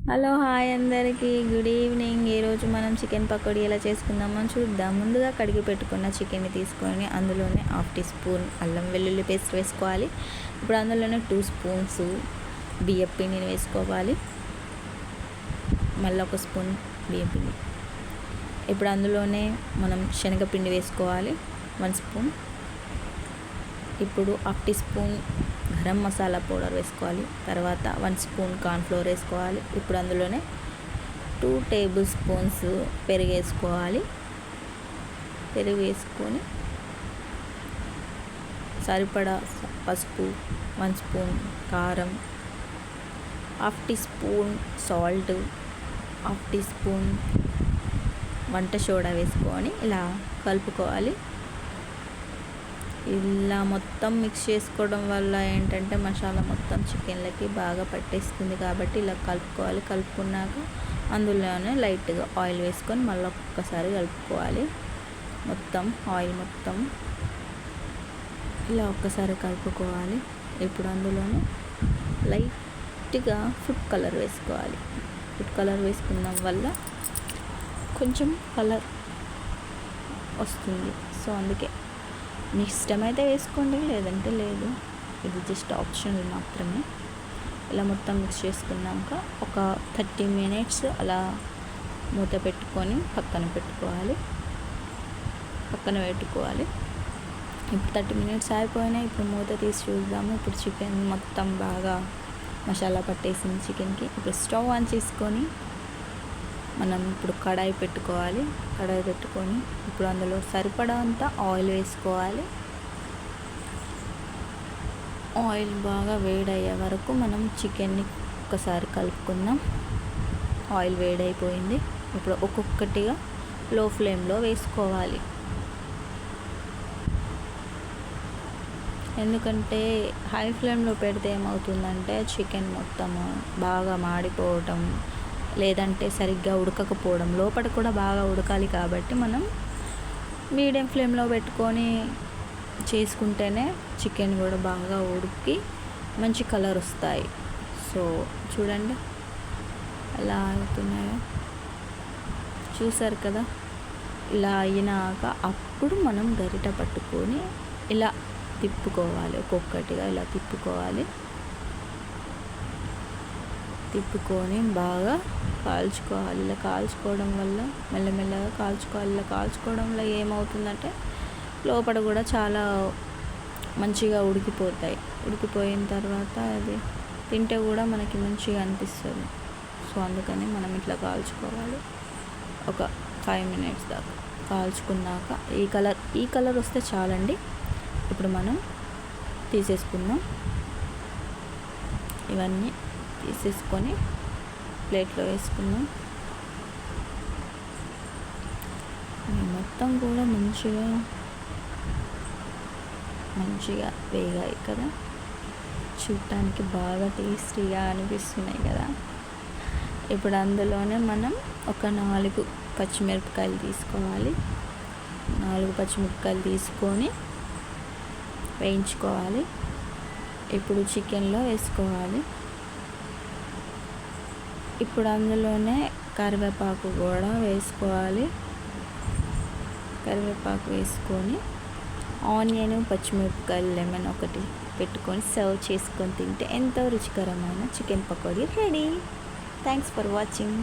Hello hi అందరికీ good evening. ఈరోజు మనం చికెన్ పకోడీ ఎలా చేసుకుందామని చూద్దాం. ముందుగా కడిగి పెట్టుకున్న చికెన్ని తీసుకొని అందులోనే హాఫ్ టీ స్పూన్ అల్లం వెల్లుల్లి పేస్ట్ వేసుకోవాలి. ఇప్పుడు అందులోనే 2 స్పూన్స్ బియ్యం పిండిని వేసుకోవాలి. మళ్ళీ 1 స్పూన్ బియ్యం పిండి. ఇప్పుడు అందులోనే మనం శనగపిండి వేసుకోవాలి 1 స్పూన్. ఇప్పుడు half teaspoon garam masala powder వేసుకోవాలి. తర్వాత 1 స్పూన్ కార్న్ఫ్లోర్ వేసుకోవాలి. ఇప్పుడు అందులోనే 2 టేబుల్ స్పూన్స్ పెరుగు వేసుకోవాలి. పెరుగు వేసుకొని సరిపడా పసుపు, 1 స్పూన్ కారం, half teaspoon salt, half teaspoon వంట సోడా వేసుకొని ఇలా కలుపుకోవాలి. ఇలా మొత్తం మిక్స్ చేసుకోవడం వల్ల ఏంటంటే మసాలా మొత్తం చికెన్లకి బాగా పట్టేస్తుంది కాబట్టి ఇలా కలుపుకోవాలి. కలుపుకున్నాక అందులోనే లైట్గా ఆయిల్ వేసుకొని మళ్ళీ ఒక్కసారి కలుపుకోవాలి. మొత్తం ఆయిల్ మొత్తం ఇలా ఒక్కసారి కలుపుకోవాలి. ఇప్పుడు అందులోనే లైట్గా ఫుడ్ కలర్ వేసుకోవాలి. ఫుడ్ కలర్ వేసుకున్నాం వల్ల కొంచెం కలర్ వస్తుంది. సో అందుకే మీ ఇష్టమైతే వేసుకోండి, లేదంటే లేదు. ఇది జస్ట్ ఆప్షనల్ మాత్రమే. ఇలా మొత్తం మిక్స్ చేసుకున్నాక ఒక 30 మినిట్స్ అలా మూత పెట్టుకొని పక్కన పెట్టుకోవాలి. ఇప్పుడు 30 మినిట్స్ అయిపోయినాయి. ఇప్పుడు మూత తీసి చూద్దాము. ఇప్పుడు చికెన్ మొత్తం బాగా మసాలా పట్టేసింది చికెన్కి. ఇప్పుడు స్టవ్ ఆన్ చేసుకొని మనం ఇప్పుడు కడాయి పెట్టుకోవాలి. కడాయి పెట్టుకొని ఇప్పుడు అందులో సరిపడా అంతా ఆయిల్ వేసుకోవాలి. ఆయిల్ బాగా వేడయ్యే వరకు మనం చికెన్ని ఒకసారి కలుపుకుందాం. ఆయిల్ వేడైపోయింది. ఇప్పుడు ఒక్కొక్కటిగా లో ఫ్లేమ్లో వేసుకోవాలి. ఎందుకంటే హై ఫ్లేమ్లో పెడితే ఏమవుతుందంటే చికెన్ మొత్తము బాగా మాడిపోవటం, లేదంటే సరిగ్గా ఉడకకపోవడం. లోపల కూడా బాగా ఉడకాలి కాబట్టి మనం మీడియం ఫ్లేమ్లో పెట్టుకొని చేసుకుంటేనే చికెన్ కూడా బాగా ఉడికి మంచి కలర్ వస్తాయి. సో చూడండి ఎలా అవుతున్నాయో, చూసారు కదా. ఇలా అయినాక అప్పుడు మనం గరిట పట్టుకొని ఇలా తిప్పుకోవాలి. ఒక్కొక్కటిగా ఇలా తిప్పుకొని బాగా కాల్చుకోవాలి. ఇలా కాల్చుకోవడం వల్ల మెల్లమెల్లగా కాల్చుకోవాలి. ఇలా కాల్చుకోవడం వల్ల ఏమవుతుందంటే లోపల కూడా చాలా మంచిగా ఉడికిపోతాయి. ఉడికిపోయిన తర్వాత అది తింటే కూడా మనకి మంచిగా అనిపిస్తుంది. సో అందుకని మనం ఇట్లా కాల్చుకోవాలి. ఒక 5 మినిట్స్ దాకా కాల్చుకున్నాక ఈ కలర్ వస్తే చాలండి. ఇప్పుడు మనం తీసేసుకుందాం. ఇవన్నీ తీసేసుకొని ప్లేట్లో వేసుకుందాం. మొత్తం కూడా మంచిగా వేగాయి కదా. చూడటానికి బాగా టేస్టీగా అనిపిస్తున్నాయి కదా. ఇప్పుడు అందులోనే మనం ఒక 4 పచ్చిమిరపకాయలు తీసుకోవాలి. 4 పచ్చిమిరపకాయలు తీసుకొని వేయించుకోవాలి. ఇప్పుడు చికెన్లో వేసుకోవాలి. ఇప్పుడు అందులోనే కరివేపాకు కూడా వేసుకోవాలి. కరివేపాకు వేసుకొని ఆనియన్, పచ్చిమిరపకాయలు, లెమన్ ఒకటి పెట్టుకొని సర్వ్ చేసుకొని తింటే ఎంతో రుచికరమైన chicken pakodi ready. Thanks for watching.